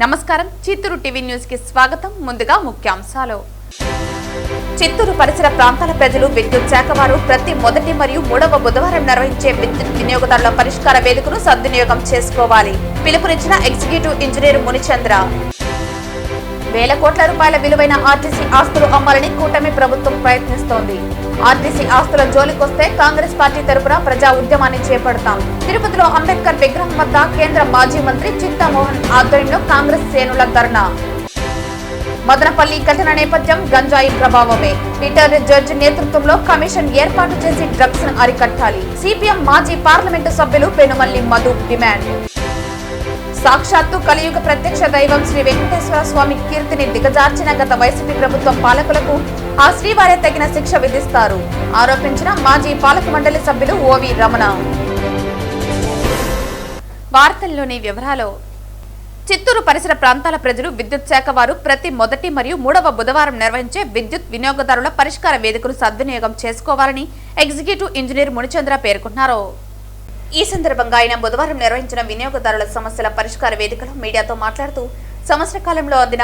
నమస్కారం Chittoor TV news కి స్వాగతం. ముందుగా ముఖ్యాంశాలు. చిత్తూరు పరిసర ప్రాంతాల ప్రజలు విద్యుత్ శాఖ వారు ప్రతి మొదటి మరియు మూడవ బుధవారం నిర్వహించే విద్యుత్ వినియోగదారుల పరిష్కార వేదికను సద్వినియోగం చేసుకోవాలి. పిలుపునిచ్చిన ఎగ్జిక్యూటివ్ ఇంజనీర్ మునిచంద్ర. వేల కోట్ల రూపాయల విలువైన ఆర్టీసీ ఆస్తులు అమ్మాలని కూటమి ప్రభుత్వం ప్రయత్నిస్తోంది. ఆర్టీసీ ఆస్తుల జోలికొస్తే కాంగ్రెస్ పార్టీ తరపున ప్రజా ఉద్యమాన్ని చేపడతాం. తిరుపతిలో అంబేద్కర్ విగ్రహం వద్ద కేంద్ర మాజీ మంత్రి చింతామోహన్ ఆధ్వర్యంలో కాంగ్రెస్ శ్రేణుల ధర్నా. మదనపల్లి ఘటన నేపథ్యం గంజాయి ప్రభావమే. పీటర్ జడ్జి నేతృత్వంలో కమిషన్ ఏర్పాటు చేసి డ్రగ్స్ ను అరికట్టాలి. సిపిఎం మాజీ పార్లమెంటు సభ్యులు పెనుమల్లి మధు డిమాండ్. సాక్షాత్తు కలియుగ ప్రత్యక్ష దైవం శ్రీ వెంకటేశ్వర స్వామి కీర్తిని దిగజార్చిన గత వైసీపీ ప్రభుత్వం పాలకులకు ఆ శ్రీవారే తగిన శిక్ష విధిస్తారు ఆరోపించిన మాజీ పాలక మండలి సభ్యులు ఓవి రమణ. వార్తల్లోని వివరాలు. చిత్తూరు పరిసర ప్రాంతాల ప్రజలు విద్యుత్ శాఖ వారు ప్రతి మొదటి మరియు మూడవ బుధవారం నిర్వహించే విద్యుత్ వినియోగదారుల పరిష్కార వేదికను సద్వినియోగం చేసుకోవాలని ఎగ్జిక్యూటివ్ ఇంజనీర్ మునిచంద్ర పేర్కొన్నారు. ఈ సందర్భంగా ఆయన బుధవారం నిర్వహించిన వినియోగదారుల సమస్యల పరిష్కార వేదికలో మీడియాతో మాట్లాడుతూ సంవత్సర కాలంలో అందిన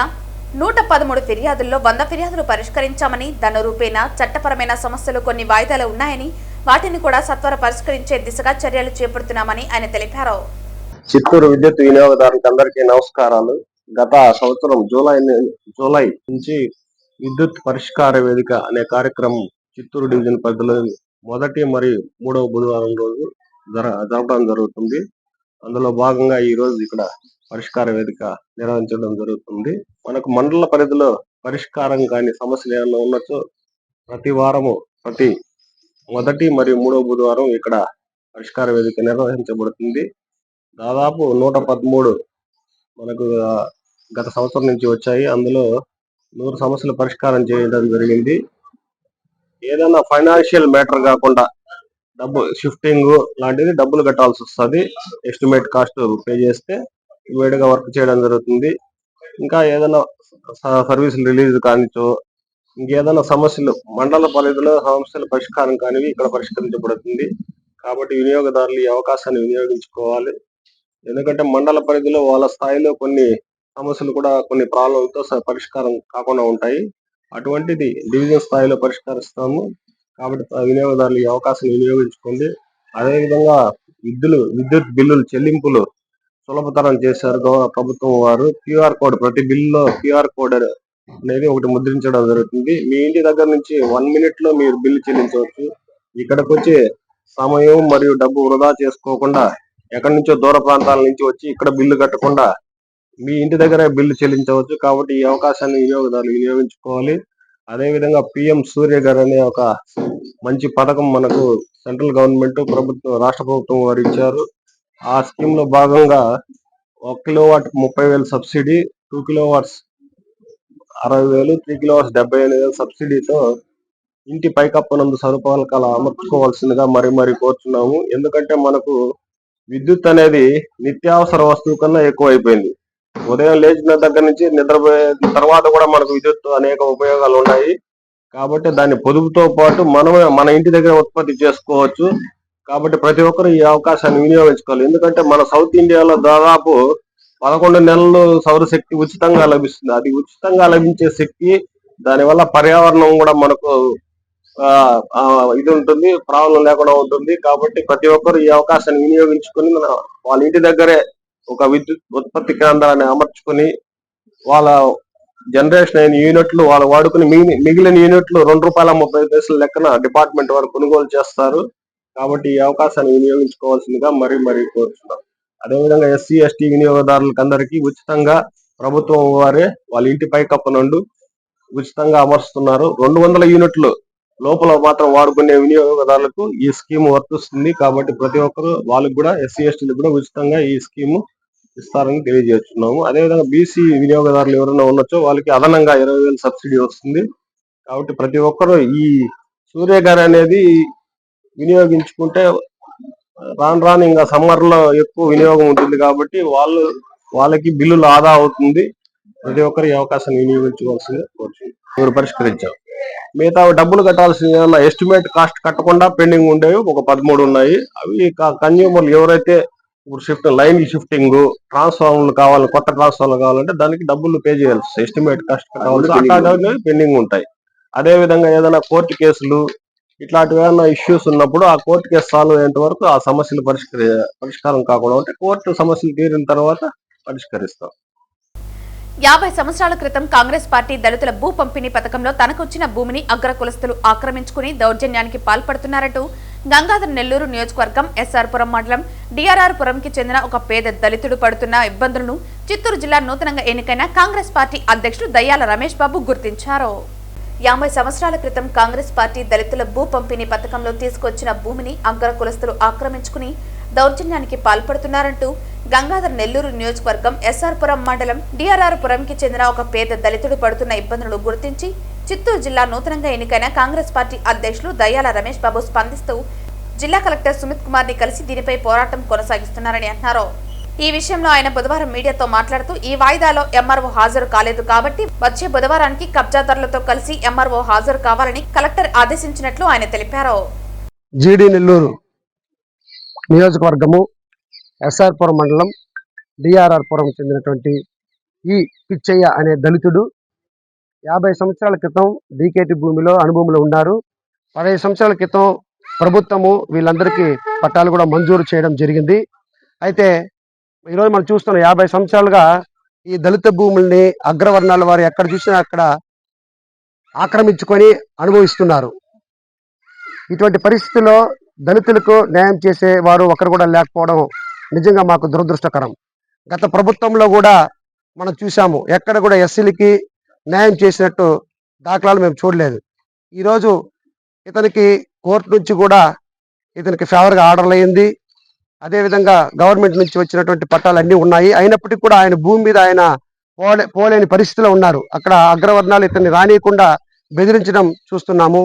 113 ఫిర్యాదుల్లో 100 ఫిర్యాదులు పరిష్కరించామని, దాని రూపేణా చట్టపరమైన సమస్యలు కొన్ని వాయిదాలు ఉన్నాయని, వాటిని కూడా సత్వర పరిష్కరించే దిశగా చర్యలు చేపడుతున్నామని ఆయన తెలిపారు. చిత్తూరు విద్యుత్ వినియోగదారులకు అందరికీ నమస్కారాలు. గత సంవత్సరం జూలై నుంచి విద్యుత్ పరిష్కార వేదిక అనే కార్యక్రమం చిత్తూరు డివిజన్ పరిధిలో మొదటి మరియు మూడవ బుధవారం రోజు జరపడం జరుగుతుంది. అందులో భాగంగా ఈ రోజు ఇక్కడ పరిష్కార వేదిక నిర్వహించడం జరుగుతుంది. మనకు మండల పరిధిలో పరిష్కారం కాని సమస్యలు ఏమైనా ఉన్నచో ప్రతి వారము ప్రతి మొదటి మరియు మూడవ బుధవారం ఇక్కడ పరిష్కార వేదిక నిర్వహించబడుతుంది. దాదాపు 113 మనకు గత సంవత్సరం నుంచి వచ్చాయి. అందులో 100 సమస్యలు పరిష్కారం చేయడం జరిగింది. ఏదైనా ఫైనాన్షియల్ మ్యాటర్ కాకుండా డబ్బు షిఫ్టింగ్ లాంటిది డబ్బులు కట్టాల్సి వస్తుంది. ఎస్టిమేట్ కాస్ట్ పే చేస్తే వేడిగా వర్క్ చేయడం జరుగుతుంది. ఇంకా ఏదైనా సర్వీసులు రిలీజ్ కానిచో ఇంకేదైనా సమస్యలు మండల పరిధిలో సమస్యల పరిష్కారం కానివి ఇక్కడ పరిష్కరించబడుతుంది. కాబట్టి వినియోగదారులు ఈ అవకాశాన్ని వినియోగించుకోవాలి. ఎందుకంటే మండల పరిధిలో వాళ్ళ స్థాయిలో కొన్ని సమస్యలు కూడా కొన్ని ప్రాబ్లంతో పరిష్కారం కాకుండా ఉంటాయి. అటువంటిది డివిజన్ స్థాయిలో పరిష్కరిస్తాము. కాబట్టి వినియోగదారులు ఈ అవకాశం వినియోగించుకోండి. అదేవిధంగా విద్యుత్ బిల్లులు చెల్లింపులు సులభతరం చేశారు ప్రభుత్వం వారు. క్యూఆర్ కోడ్ ప్రతి బిల్లులో క్యూఆర్ కోడ్ అనేది ఒకటి ముద్రించడం జరుగుతుంది. మీ ఇంటి దగ్గర నుంచి 1 minute లో మీరు బిల్లు చెల్లించవచ్చు. ఇక్కడికి వచ్చి సమయం మరియు డబ్బు వృధా చేసుకోకుండా ఎక్కడి నుంచో దూర ప్రాంతాల నుంచి వచ్చి ఇక్కడ బిల్లు కట్టకుండా మీ ఇంటి దగ్గరే బిల్లు చెల్లించవచ్చు. కాబట్టి ఈ అవకాశాన్ని వినియోగదారులు వినియోగించుకోవాలి. అదేవిధంగా పిఎం సూర్య గారు అనే ఒక మంచి పథకం మనకు సెంట్రల్ గవర్నమెంట్ రాష్ట్ర ప్రభుత్వం వారు ఇచ్చారు. ఆ స్కీమ్ లో భాగంగా 1 కిలోవాట్ 30,000 సబ్సిడీ, 2 కిలోవాట్స్ 60,000, 3 కిలోవాట్స్ 75,000 సబ్సిడీతో ఇంటి పైకప్పునందు సదుపాయాలు అమర్చుకోవాల్సిందిగా మరి కోరుతున్నాము. ఎందుకంటే మనకు విద్యుత్ అనేది నిత్యావసర వస్తువు కన్నా ఎక్కువైపోయింది. ఉదయం లేచిన దగ్గర నుంచి నిద్రపోయిన తర్వాత కూడా మనకు విద్యుత్ అనేక ఉపయోగాలు ఉన్నాయి. కాబట్టి దాన్ని పొదుపుతో పాటు మనమే మన ఇంటి దగ్గర ఉత్పత్తి చేసుకోవచ్చు. కాబట్టి ప్రతి ఒక్కరు ఈ అవకాశాన్ని వినియోగించుకోవాలి. ఎందుకంటే మన సౌత్ ఇండియాలో దాదాపు 11 నెలలు సౌరశక్తి ఉచితంగా లభిస్తుంది. అది ఉచితంగా లభించే శక్తి, దానివల్ల పర్యావరణం కూడా మనకు ఇది ఉంటుంది, ప్రాబ్లం లేకుండా ఉంటుంది. కాబట్టి ప్రతి ఒక్కరు ఈ అవకాశాన్ని వినియోగించుకొని వాళ్ళ ఇంటి దగ్గరే ఒక విద్యుత్ ఉత్పత్తి కేంద్రాన్ని అమర్చుకొని వాళ్ళ జనరేషన్ అయిన యూనిట్లు వాళ్ళు వాడుకుని మిగిలిన యూనిట్లు ₹2.30 లెక్కన డిపార్ట్మెంట్ వారు కొనుగోలు చేస్తారు. కాబట్టి ఈ అవకాశాన్ని వినియోగించుకోవాల్సిందిగా మరి కోరుతున్నాం. అదేవిధంగా ఎస్సీ ఎస్టీ వినియోగదారులకు అందరికీ ఉచితంగా ప్రభుత్వం వారే వాళ్ళ ఇంటి పైకప్పు నుండి ఉచితంగా అమర్చుతున్నారు. 200 యూనిట్లు లోపల మాత్రం వాడుకునే వినియోగదారులకు ఈ స్కీమ్ వర్తిస్తుంది. కాబట్టి ప్రతి ఒక్కరు వాళ్ళకి కూడా ఎస్సీ ఎస్టీలకు కూడా ఉచితంగా ఈ స్కీమ్ ఇస్తారని తెలియజేస్తున్నాము. అదేవిధంగా బీసీ వినియోగదారులు ఎవరైనా ఉండొచ్చో వాళ్ళకి అదనంగా 20,000 సబ్సిడీ వస్తుంది. కాబట్టి ప్రతి ఒక్కరు ఈ సూర్య గారు అనేది వినియోగించుకుంటే రాను ఇంకా సమ్మర్ లో ఎక్కువ వినియోగం ఉంటుంది. కాబట్టి వాళ్ళకి బిల్లులు ఆదా అవుతుంది. ప్రతి ఒక్కరు ఈ అవకాశాన్ని వినియోగించుకోవాల్సింది కోరుచున్నారు. పరిష్కరించాం. మిగతా డబ్బులు కట్టాల్సిన ఎస్టిమేట్ కాస్ట్ కట్టకుండా పెండింగ్ ఉండేవి ఒక 13 ఉన్నాయి. అవి కన్జ్యూమర్లు ఎవరైతే ఇప్పుడు లైన్ షిఫ్టింగ్, ట్రాన్స్ఫార్మర్లు కావాలి, కొత్త ట్రాన్స్ఫార్మర్లు కావాలంటే దానికి డబ్బులు పే చేయాల్సి వస్తాయి. ఎస్టిమేట్ కాస్ట్ కావాల్సి అట్లా పెండింగ్ ఉంటాయి. అదే విధంగా ఏదైనా కోర్టు కేసులు ఇట్లాంటివి ఏమైనా ఇష్యూస్ ఉన్నప్పుడు ఆ కోర్టు కేసు సాల్వ్ అయ్యేంత వరకు ఆ సమస్యలు పరిష్కారం కాకుండా ఉంటే కోర్టు సమస్యలు తీరిన తర్వాత పరిష్కరిస్తాం. 50 సంవత్సరాల క్రితం కాంగ్రెస్ పార్టీ దళితుల భూ పంపిణీ పథకంలో తనకొచ్చిన భూమిని అగ్ర కులస్తులు ఆక్రమించుకుని దౌర్జన్యానికి పాల్పడుతున్నారంటూ గంగాధర నెల్లూరు నియోజకవర్గం ఎస్ఆర్ పురం మండలం డిఆర్ఆర్ పురంకి చెందిన ఒక పేద దళితుడు పడుతున్న ఇబ్బందులను చిత్తూరు జిల్లా నూతనంగా ఎన్నికైన కాంగ్రెస్ పార్టీ అధ్యక్షుడు దయ్యాల రమేష్ బాబు గుర్తించారు. 50 సంవత్సరాల క్రితం కాంగ్రెస్ పార్టీ దళితుల భూ పంపిణీ పథకంలో తీసుకొచ్చిన భూమిని అగ్ర కులస్తులు ఆక్రమించుకుని దౌర్జన్యానికి పాల్పడుతున్నారంటూ గంగాధర నెల్లూరు నియోజకవర్గం ఎస్ఆర్ పురం మండలం డిఆర్ఆర్ పురంకి చెందిన ఒక పేద దళితుడు పడుతున్న ఇబ్బందులను గుర్తించి చిత్తూరు జిల్లా నూతనంగా ఎన్నికైన కాంగ్రెస్ పార్టీ అధ్యక్షులు దయ్యాల రమేష్ బాబు స్పందిస్తూ జిల్లా కలెక్టర్ సుమిత్ కుమార్ ని కలిసి దీనిపై పోరాటం కొనసాగిస్తున్నారని అన్నారు. ఈ విషయంలో ఆయన బుధవారం మీడియాతో మాట్లాడుతూ ఈ వాయిదాలో ఎంఆర్ఓ హాజరు కాలేదు కాబట్టి వచ్చే బుధవారానికి కబ్జాదారులతో కలిసి ఎంఆర్ఓ హాజరు కావాలని కలెక్టర్ ఆదేశించినట్లు ఆయన తెలిపారు. జీడీ నెల్లూరు నియోజకవర్గము ఎస్ఆర్ పురం మండలం డిఆర్ఆర్ పురం చెందినటువంటి ఈ పిచ్చయ్య అనే దళితుడు 50 సంవత్సరాల క్రితం డీకేటీ భూమిలో అనుభవంలో ఉన్నారు. 15 సంవత్సరాల క్రితం ప్రభుత్వము వీళ్ళందరికీ పట్టాలు కూడా మంజూరు చేయడం జరిగింది. అయితే ఈరోజు మనం చూస్తున్నాం 50 సంవత్సరాలుగా ఈ దళిత భూముల్ని అగ్రవర్ణాల వారు ఎక్కడ చూసినా అక్కడ ఆక్రమించుకొని అనుభవిస్తున్నారు. ఇటువంటి పరిస్థితుల్లో దళితులకు న్యాయం చేసే వారు ఒకరు కూడా లేకపోవడం నిజంగా మాకు దురదృష్టకరం. గత ప్రభుత్వంలో కూడా మనం చూసాము, ఎక్కడ కూడా ఎస్సీలకి న్యాయం చేసినట్టు దాఖలాలు మేము చూడలేదు. ఈరోజు ఇతనికి కోర్టు నుంచి కూడా ఇతనికి ఫేవర్గా ఆర్డర్లు అయింది. అదేవిధంగా గవర్నమెంట్ నుంచి వచ్చినటువంటి పట్టాలు అన్నీ ఉన్నాయి. అయినప్పటికీ కూడా ఆయన భూమి మీద ఆయన పోలేని పరిస్థితిలో ఉన్నారు. అక్కడ అగ్రవర్ణాలు ఇతన్ని రానియకుండా బెదిరించడం చూస్తున్నాము.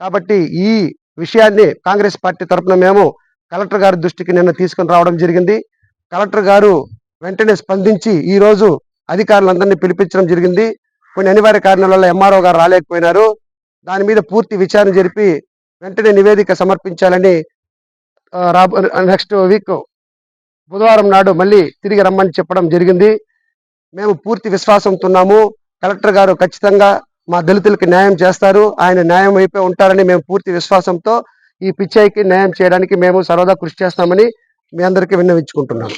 కాబట్టి ఈ విషయాన్ని కాంగ్రెస్ పార్టీ తరఫున మేము కలెక్టర్ గారి దృష్టికి నిన్న తీసుకుని రావడం జరిగింది. కలెక్టర్ గారు వెంటనే స్పందించి ఈ రోజు అధికారులందరినీ పిలిపించడం జరిగింది. కొన్ని అనివార్య కారణాల వల్ల ఎంఆర్ఓ గారు రాలేకపోయినారు. దాని మీద పూర్తి విచారణ జరిపి వెంటనే నివేదిక సమర్పించాలని నెక్స్ట్ వీక్ బుధవారం నాడు మళ్ళీ తిరిగి రమ్మని చెప్పడం జరిగింది. మేము పూర్తి విశ్వాసంతో ఉన్నాము. కలెక్టర్ గారు ఖచ్చితంగా మా దళితులకి న్యాయం చేస్తారు. ఆయన న్యాయం వైపే ఉంటారని మేము పూర్తి విశ్వాసంతో ఈ పిచ్చయ్యకి న్యాయం చేయడానికి మేము సర్వదా కృషి చేస్తామని మీ అందరికీ విన్నవించుకుంటున్నాను.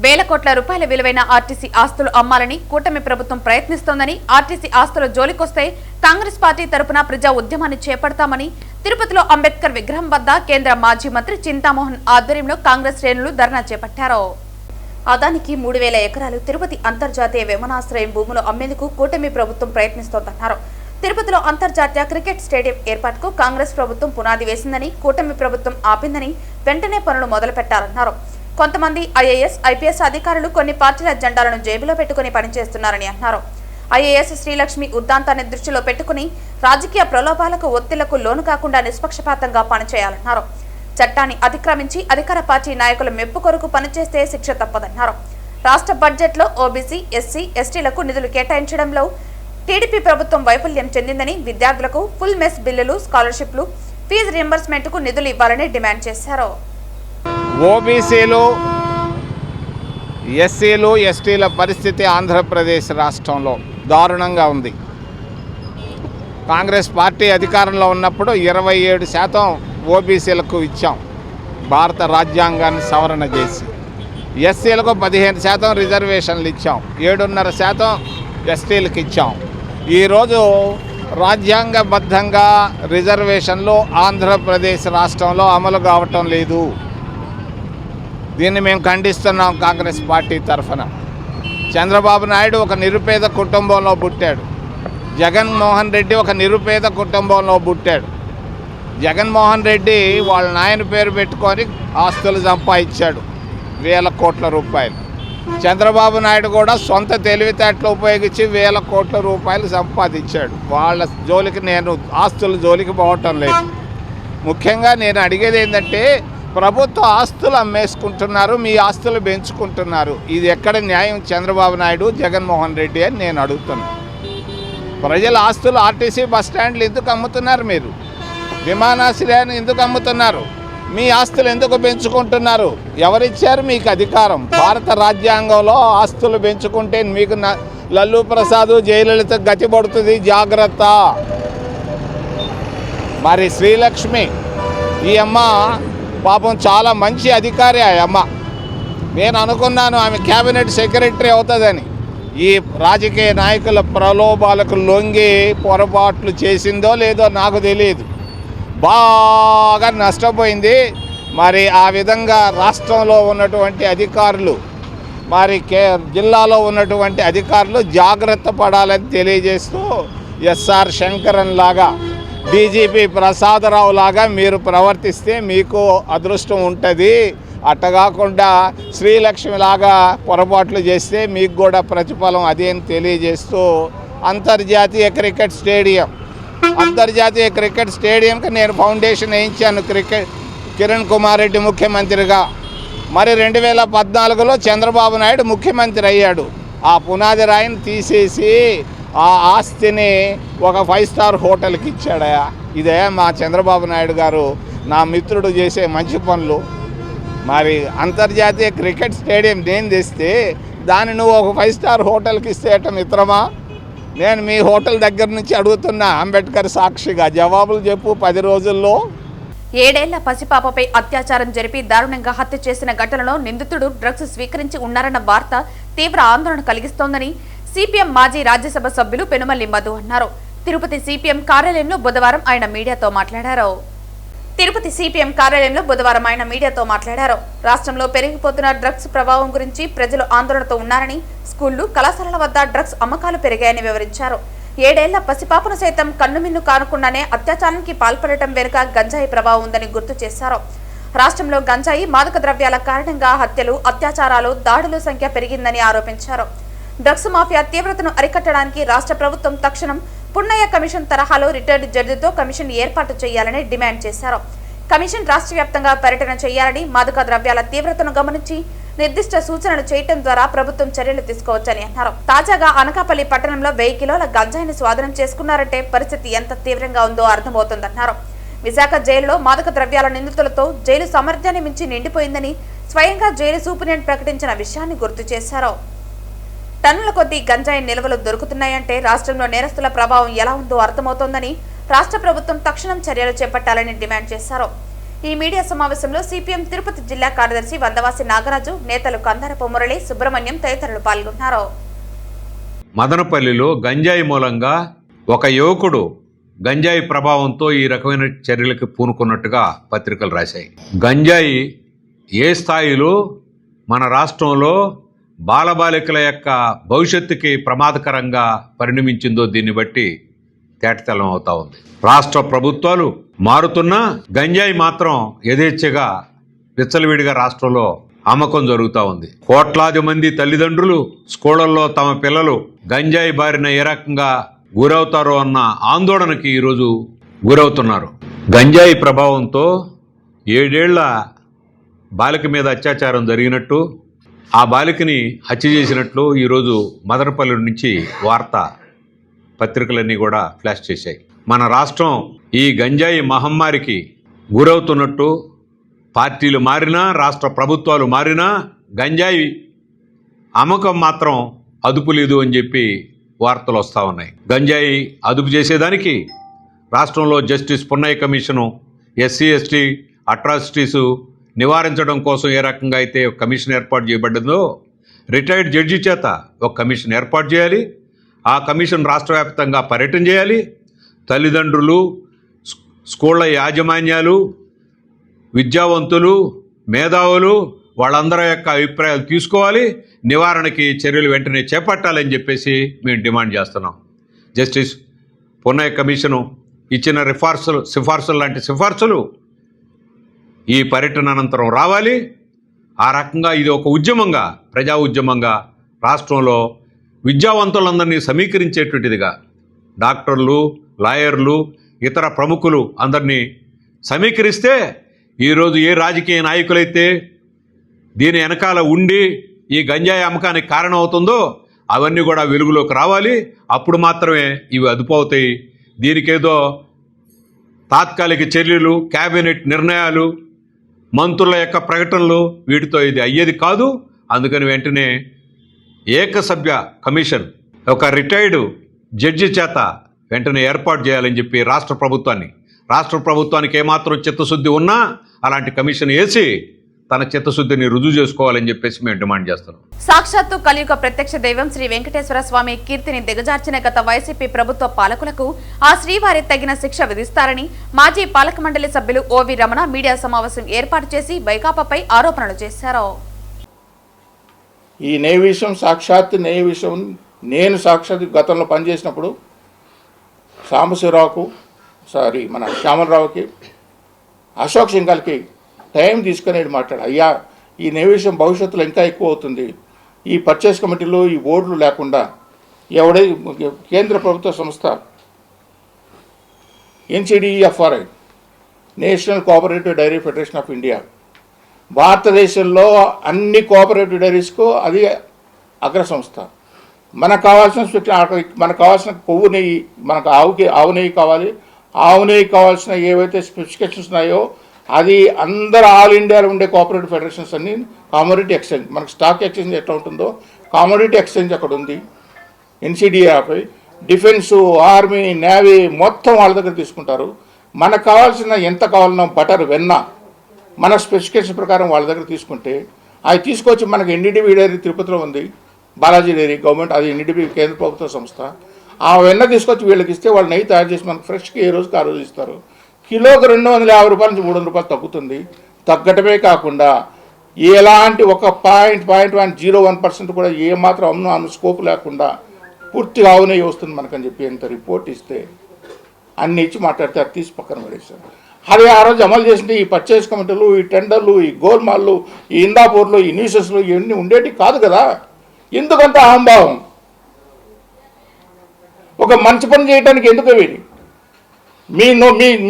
వేల కోట్ల రూపాయల విలువైన ఆర్టీసీ ఆస్తులు అమ్మాలని కూటమి ప్రభుత్వం ప్రయత్నిస్తోందని, ఆర్టీసీ ఆస్తుల జోలికొస్తే కాంగ్రెస్ పార్టీ తరపున ప్రజా ఉద్యమాన్ని చేపడతామని తిరుపతిలో అంబేద్కర్ విగ్రహం వద్ద కేంద్ర మాజీ మంత్రి చింతామోహన్ ఆధ్వర్యంలో కాంగ్రెస్ శ్రేణులు ధర్నా చేపట్టారు. అదానికి 3000 ఎకరాలు తిరుపతి అంతర్జాతీయ విమానాశ్రయం భూములు అమ్మేందుకు కూటమి ప్రభుత్వం ప్రయత్నిస్తోందన్నారు. తిరుపతిలో అంతర్జాతీయ క్రికెట్ స్టేడియం ఏర్పాటుకు కాంగ్రెస్ ప్రభుత్వం పునాది వేసిందని, కూటమి ప్రభుత్వం ఆపిందని వెంటనే పనులు మొదలు పెట్టారన్నారు. కొంతమంది ఐఏఎస్, ఐపీఎస్ అధికారులు కొన్ని పార్టీల జెండాలను జేబులో పెట్టుకుని పనిచేస్తున్నారని అన్నారు. ఐఏఎస్ శ్రీలక్ష్మి ఉద్దాంతాన్ని దృష్టిలో పెట్టుకుని రాజకీయ ప్రలోభాలకు, ఒత్తిళ్లకు లోను కాకుండా నిష్పక్షపాతంగా పనిచేయాలన్నారు. చట్టాన్ని అతిక్రమించి అధికార పార్టీ నాయకుల మెప్పు కొరకు పనిచేస్తే శిక్ష తప్పదన్నారు. రాష్ట్ర బడ్జెట్లో ఓబీసీ, ఎస్సీ, ఎస్టీలకు నిధులు కేటాయించడంలో టీడీపీ ప్రభుత్వం వైఫల్యం చెందిందని, విద్యార్థులకు ఫుల్ మెస్ బిల్లులు, స్కాలర్షిప్లు, ఫీజు రియంబర్స్మెంట్ కు నిధులు ఇవ్వాలని డిమాండ్ చేశారు. ఓబీసీలు, ఎస్సీలు, ఎస్టీల పరిస్థితి ఆంధ్రప్రదేశ్ రాష్ట్రంలో దారుణంగా ఉంది. కాంగ్రెస్ పార్టీ అధికారంలో ఉన్నప్పుడు 27% ఓబీసీలకు ఇచ్చాం, భారత రాజ్యాంగాన్ని సవరణ చేసి. ఎస్సీలకు 15% రిజర్వేషన్లు ఇచ్చాం, 7.5% ఎస్టీలకు ఇచ్చాం. ఈరోజు రాజ్యాంగబద్ధంగా రిజర్వేషన్లు ఆంధ్రప్రదేశ్ రాష్ట్రంలో అమలు కావటం లేదు. దీన్ని మేము ఖండిస్తున్నాం. కాంగ్రెస్ పార్టీ తరఫున చంద్రబాబు నాయుడు ఒక నిరుపేద కుటుంబంలో పుట్టాడు. జగన్మోహన్ రెడ్డి ఒక నిరుపేద కుటుంబంలో పుట్టాడు. జగన్మోహన్ రెడ్డి వాళ్ళ నాయన పేరు పెట్టుకొని ఆస్తులు సంపాదించాడు, వేల కోట్ల రూపాయలు. చంద్రబాబు నాయుడు కూడా సొంత తెలివితేటలు ఉపయోగించి వేల కోట్ల రూపాయలు సంపాదించాడు. వాళ్ళ జోలికి నేను ఆస్తుల జోలికి పోవటం లేదు. ముఖ్యంగా నేను అడిగేది ఏంటంటే, ప్రభుత్వ ఆస్తులు అమ్మేసుకుంటున్నారు, మీ ఆస్తులు పెంచుకుంటున్నారు. ఇది ఎక్కడ న్యాయం చంద్రబాబు నాయుడు, జగన్మోహన్ రెడ్డి అని నేను అడుగుతున్నాను. ప్రజల ఆస్తులు ఆర్టీసీ బస్టాండ్లు ఎందుకు అమ్ముతున్నారు? మీరు విమానాశ్రయాన్ని ఎందుకు అమ్ముతున్నారు? మీ ఆస్తులు ఎందుకు పెంచుకుంటున్నారు? ఎవరిచ్చారు మీకు అధికారం? భారత రాజ్యాంగంలో ఆస్తులు పెంచుకుంటే మీకు లల్లు ప్రసాద్, జయలలిత గతి పడుతుంది, జాగ్రత్త. మరి శ్రీలక్ష్మి ఈ అమ్మ పాపం చాలా మంచి అధికారి. ఆ అమ్మ నేను అనుకున్నాను ఆమె క్యాబినెట్ సెక్రటరీ అవుతుందని. ఈ రాజకీయ నాయకుల ప్రలోభాలకు లొంగి పొరపాట్లు చేసిందో లేదో నాకు తెలియదు, బాగా నష్టపోయింది. మరి ఆ విధంగా రాష్ట్రంలో ఉన్నటువంటి అధికారులు, మరి జిల్లాలో ఉన్నటువంటి అధికారులు జాగ్రత్త పడాలని తెలియజేస్తూ ఎస్ఆర్ శంకరన్ లాగా, డీజీపీ ప్రసాదరావు లాగా మీరు ప్రవర్తిస్తే మీకు అదృష్టం ఉంటుంది. అట్టకాకుండా శ్రీలక్ష్మి లాగా పొరపాట్లు చేస్తే మీకు కూడా ప్రతిఫలం అదే అని తెలియజేస్తూ అంతర్జాతీయ క్రికెట్ స్టేడియంకి నేను ఫౌండేషన్ వేయించాను కిరణ్ కుమార్ రెడ్డి ముఖ్యమంత్రిగా. మరి 2014లో చంద్రబాబు నాయుడు ముఖ్యమంత్రి అయ్యాడు. ఆ పునాది రాయిని తీసేసి ఆ ఆస్తిని ఒక 5 స్టార్ హోటల్కి ఇచ్చాడయా. ఇదే మా చంద్రబాబు నాయుడు గారు నా మిత్రుడు చేసే మంచి పనులు. మరి అంతర్జాతీయ క్రికెట్ స్టేడియం నేను తెస్తే దాన్ని నువ్వు ఒక 5 స్టార్ హోటల్కి ఇస్తేట మిత్రమా? నేను మీ హోటల్ దగ్గర నుంచి అడుగుతున్నా, అంబేద్కర్ సాక్షిగా జవాబులు చెప్పు 10 రోజుల్లో. 7 ఏళ్ల పసిపాపపై అత్యాచారం జరిపి దారుణంగా హత్య చేసిన ఘటనలో నిందితుడు డ్రగ్స్ స్వీకరించి ఉన్నారన్న వార్త తీవ్ర ఆందోళన కలిగిస్తోందని సిపిఎం మాజీ రాజ్యసభ సభ్యులు పెనుమల్లి మధు అన్నారు. తిరుపతి సిపిఎం కార్యాలయంలో బుధవారం ఆయన మీడియాతో మాట్లాడారు. రాష్ట్రంలో పెరిగిపోతున్న డ్రగ్స్ ప్రభావం గురించి ప్రజలు ఆందోళనతో ఉన్నారని, స్కూళ్లు, కళాశాలల వద్ద డ్రగ్స్ అమ్మకాలు పెరిగాయని వివరించారు. 7 ఏళ్ల పసిపాపను సైతం కన్నుమిన్ను కానకుండానే అత్యాచారానికి పాల్పడటం వెనుక గంజాయి ప్రభావం ఉందని గుర్తు చేశారు. రాష్ట్రంలో గంజాయి, మాదక ద్రవ్యాల కారణంగా హత్యలు, అత్యాచారాలు, దాడుల సంఖ్య పెరిగిందని ఆరోపించారు. డ్రగ్స్ మాఫియా తీవ్రతను అరికట్టడానికి రాష్ట్ర ప్రభుత్వం తక్షణం పున్నయ్య కమిషన్ తరహాలో రిటైర్డ్ జడ్జితో కమిషన్ ఏర్పాటు చేయాలని డిమాండ్ చేశారు. కమిషన్ రాష్ట్ర వ్యాప్తంగా పర్యటన చేయాలని, మాదక ద్రవ్యాల తీవ్రతను గమనించి నిర్దిష్ట సూచనలు చేయడం ద్వారా ప్రభుత్వం చర్యలు తీసుకోవచ్చని అన్నారు. తాజాగా అనకాపల్లి పట్టణంలో 1000 కిలోల గంజాయిని స్వాధీనం చేసుకున్నారంటే పరిస్థితి ఎంత తీవ్రంగా ఉందో అర్థమవుతోందన్నారు. విశాఖ జైలులో మాదక ద్రవ్యాల నిందితులతో జైలు సామర్థ్యాన్ని మించి నిండిపోయిందని స్వయంగా జైలు సూపరింటెండెంట్ ప్రకటించిన విషయాన్ని గుర్తు చేశారు. టన్నుల కొద్దీ గంజాయి నిల్వలు దొరుకుతున్నాయంటే రాష్ట్రంలో నేరస్తుల ప్రభావం ఎలా ఉందో అర్థమవుతోందని, రాష్ట్ర ప్రభుత్వం తక్షణం చర్యలు చేపట్టాలని డిమాండ్ చేశారు. ఈ మీడియా సమావేశంలో సిపిఎం తిరుపతి జిల్లా కార్యదర్శి వందవాసి నాగరాజు, నేతలు కందారపు మురళి, సుబ్రహ్మణ్యం తదితరులు పాల్గొన్నారు. మదనపల్లిలో గంజాయి మూలంగా ఒక యువకుడు గంజాయి ప్రభావంతో ఈ రకమైన చర్యలకు పూనుకున్నట్టుగా పత్రికలు రాశాయి. గంజాయి ఏ స్థాయిలో మన రాష్ట్రంలో బాలబాలికల యొక్క భవిష్యత్తుకి ప్రమాదకరంగా పరిణమించిందో దీన్ని బట్టి తేటతెల్లం అవుతా ఉంది. రాష్ట్ర ప్రభుత్వాలు మారుతున్నా గంజాయి మాత్రం యథేచ్ఛగా విచ్చలవిడిగా రాష్ట్రంలో అమ్మకం జరుగుతూ ఉంది. కోట్లాది మంది తల్లిదండ్రులు స్కూళ్లలో తమ పిల్లలు గంజాయి బారిన ఏ రకంగా గురవుతారో అన్న ఆందోళనకి ఈరోజు గురవుతున్నారు. గంజాయి ప్రభావంతో 7 ఏళ్ల బాలిక మీద అత్యాచారం జరిగినట్టు, ఆ బాలికని హత్య చేసినట్లు ఈరోజు మదనపల్లి నుంచి వార్త పత్రికలన్నీ కూడా ఫ్లాష్ చేశాయి. మన రాష్ట్రం ఈ గంజాయి మహమ్మారికి గురవుతున్నట్టు పార్టీలు మారినా, రాష్ట్ర ప్రభుత్వాలు మారినా గంజాయి అమ్మకం మాత్రం అదుపు లేదు అని చెప్పి వార్తలు వస్తూ ఉన్నాయి. గంజాయి అదుపు చేసేదానికి రాష్ట్రంలో justice Punnaiah commission, SC ST atrocities నివారించడం కోసం ఏ రకంగా అయితే ఒక కమిషన్ ఏర్పాటు చేయబడ్డదో, రిటైర్డ్ జడ్జి చేత ఒక కమిషన్ ఏర్పాటు చేయాలి. ఆ కమిషన్ రాష్ట్ర వ్యాప్తంగా పర్యటన చేయాలి. తల్లిదండ్రులు, స్కూళ్ల యాజమాన్యాలు, విద్యావంతులు, మేధావులు వాళ్ళందరి యొక్క అభిప్రాయాలు తీసుకోవాలి. నివారణకి చర్యలు వెంటనే చేపట్టాలని చెప్పేసి మేము డిమాండ్ చేస్తున్నాం. జస్టిస్ పున్నయ్య కమిషను ఇచ్చిన సిఫార్సులు లాంటి సిఫార్సులు ఈ పర్యటన అనంతరం రావాలి. ఆ రకంగా ఇది ఒక ఉద్యమంగా, ప్రజా ఉద్యమంగా రాష్ట్రంలో విద్యావంతులందరినీ సమీకరించేటువంటిదిగా డాక్టర్లు, లాయర్లు, ఇతర ప్రముఖులు అందరినీ సమీకరిస్తే ఈరోజు ఏ రాజకీయ నాయకులైతే దీని వెనకాల ఉండి ఈ గంజాయి అమ్మకానికి కారణం అవుతుందో అవన్నీ కూడా వెలుగులోకి రావాలి. అప్పుడు మాత్రమే ఇవి అదుపు అవుతాయి. దీనికేదో తాత్కాలిక చర్యలు, క్యాబినెట్ నిర్ణయాలు, మంత్రుల యొక్క ప్రకటనలు వీటితో ఇది అయ్యేది కాదు. అందుకని వెంటనే ఏకసభ్య కమిషన్ ఒక రిటైర్డ్ జడ్జి చేత వెంటనే ఏర్పాటు చేయాలని చెప్పి రాష్ట్ర ప్రభుత్వానికి ఏమాత్రం చిత్తశుద్ధి ఉన్నా అలాంటి కమిషన్ వేసి తన చిత్తశుద్ధిని రుజువు చేసుకోవాలని చెప్పేసి మేము డిమాండ్ చేస్తున్నాం. సాక్షాత్తు కలియుగ ప్రత్యక్ష దైవం శ్రీ వెంకటేశ్వర స్వామి కీర్తిని దిగజార్చిన గత వైసీపీ ప్రభుత్వ పాలకులకు ఆ శ్రీవారి తగిన శిక్ష విధిస్తారని మాజీ పాలక మండలి సభ్యులు ఓవి రమణ మీడియా సమావేశం ఏర్పాటు చేసి వైకాపాపై ఆరోపణలు చేశారు. ఈ న్యాయ విషయం నేను సాక్షాత్ గతంలో పనిచేసినప్పుడు మన శ్యామలరావుకి అశోక్ సింఘాల్కి టైం తీసుకుని మాట్లాడు, అయ్యా ఈ న్యాయ విషయం భవిష్యత్తులో ఇంకా ఎక్కువ అవుతుంది, ఈ పర్చేస్ కమిటీలు ఈ బోర్డులు లేకుండా కేంద్ర ప్రభుత్వ సంస్థ NCDEFRI national cooperative dairy federation of India భారతదేశంలో అన్ని కోఆపరేటివ్ డైరీస్కు అది అగ్ర సంస్థ. మనకు కావాల్సిన కొవ్వు నెయ్యి, మనకు ఆవు నెయ్యి కావాలి, ఆవు నెయ్యి కావాల్సిన ఏవైతే స్పెసిఫికేషన్స్ ఉన్నాయో అది అందరు ఆల్ ఇండియాలో ఉండే కోఆపరేటివ్ ఫెడరేషన్స్ అన్ని కామోడిటీ ఎక్స్చేంజ్, మనకు స్టాక్ ఎక్స్చేంజ్ ఎట్లా ఉంటుందో కామోడిటీ ఎక్స్చేంజ్ అక్కడ ఉంది. NCDEFRI డిఫెన్సు, ఆర్మీ, నేవీ మొత్తం వాళ్ళ దగ్గర తీసుకుంటారు. మనకు కావాల్సిన ఎంత కావాలన్నా బటర్, వెన్న మన స్పెసిఫికేషన్ ప్రకారం వాళ్ళ దగ్గర తీసుకుంటే అవి తీసుకొచ్చి మనకి NDDB డైరీ తిరుపతిలో ఉంది, బాలాజీ డైరీ గవర్నమెంట్, అది NDDB కేంద్ర ప్రభుత్వ సంస్థ. ఆ వెన్న తీసుకొచ్చి వీళ్ళకి ఇస్తే వాళ్ళు నెయ్యి తయారు చేసి మనకు ఫ్రెష్గా ఏ రోజుకి ఆ రోజు ఇస్తారు. కిలోకి 250 రూపాయల నుంచి 300 రూపాయలు తగ్గుతుంది. తగ్గటమే కాకుండా ఎలాంటి ఒక 0.01% కూడా ఏమాత్రం స్కోప్ లేకుండా పూర్తిగా ఆవు నెయ్యి వస్తుంది మనకని చెప్పి ఎంత రిపోర్ట్ ఇస్తే అన్ని ఇచ్చి మాట్లాడితే అది తీసి పక్కన పడేశారు. అదే ఆ రోజు అమలు చేసింటే ఈ పర్చేస్ కమిటీలు, ఈ టెండర్లు, ఈ గోల్మాల్లు, ఈ ఇందాపూర్లు, ఈ న్యూసెస్లు ఇవన్నీ ఉండేవి కాదు కదా. ఎందుకంత అహంభావం? ఒక మంచి పని చేయడానికి ఎందుకు వీడి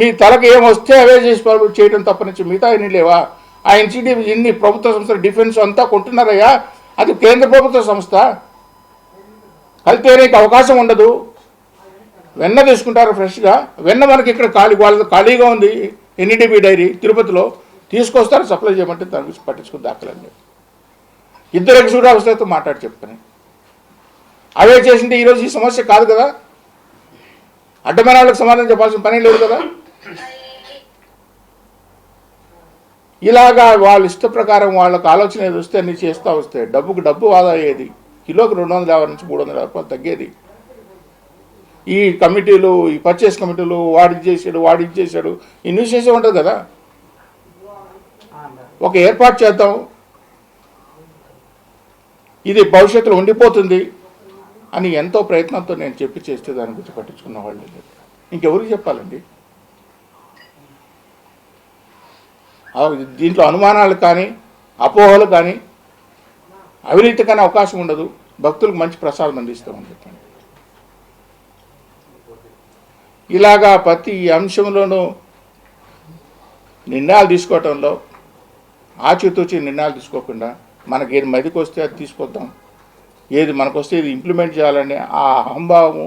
మీ తలకు ఏమొస్తే అవే చేసి చేయడం తప్పనించి మిగతా ఎన్ని లేవా? ఆ NCDB ఇన్ని ప్రభుత్వ సంస్థలు డిఫెన్స్ అంతా కొంటున్నారయ్యా, అది కేంద్ర ప్రభుత్వ సంస్థ, కలిపేయడానికి అవకాశం ఉండదు. వెన్న తీసుకుంటారు ఫ్రెష్గా, వెన్న మనకి ఇక్కడ ఖాళీగా ఉంది NDDB డైరీ తిరుపతిలో, తీసుకొస్తారు సప్లై చేయమంటే దాని గురించి పట్టించుకుని దాఖలండి. ఇద్దరు ఎగ్జిక్యూటివ్ ఆఫీసర్తో మాట్లాడి చెప్తాను. అవే చేసింటే ఈరోజు ఈ సమస్య కాదు కదా. అడ్డమైన వాళ్ళకి సమాధానం చెప్పాల్సిన పని లేదు కదా. ఇలాగా వాళ్ళ ఇష్ట ప్రకారం వాళ్ళకి ఆలోచన ఏది వస్తే అన్ని చేస్తూ వస్తే డబ్బుకు డబ్బు ఆదా అయ్యేది. కిలోకి 250 నుంచి 300 రూపాయలు తగ్గేది. ఈ కమిటీలు, ఈ పర్చేస్ కమిటీలు, వాడికి చేశాడు ఈ న్యూస్ చేసే ఉంటుంది కదా. ఒక ఏర్పాటు చేద్దాం, ఇది భవిష్యత్తులో ఉండిపోతుంది అని ఎంతో ప్రయత్నంతో నేను చేస్తే దాని గురించి పట్టించుకున్న వాళ్ళు ఇంకెవరికి చెప్పాలండి? దీంట్లో అనుమానాలు కానీ, అపోహలు కానీ, అవినీతి కానీ అవకాశం ఉండదు. భక్తులకు మంచి ప్రసాదం అందిస్తామని చెప్పండి. ఇలాగా ప్రతి అంశంలోనూ నిర్ణయాలు తీసుకోవటంలో ఆచితూచి నిర్ణయాలు తీసుకోకుండా మనకి ఏది మదికి వస్తే అది తీసుకొద్దాం, ఏది మనకు వస్తే ఇది ఇంప్లిమెంట్ చేయాలని ఆ అహంభావము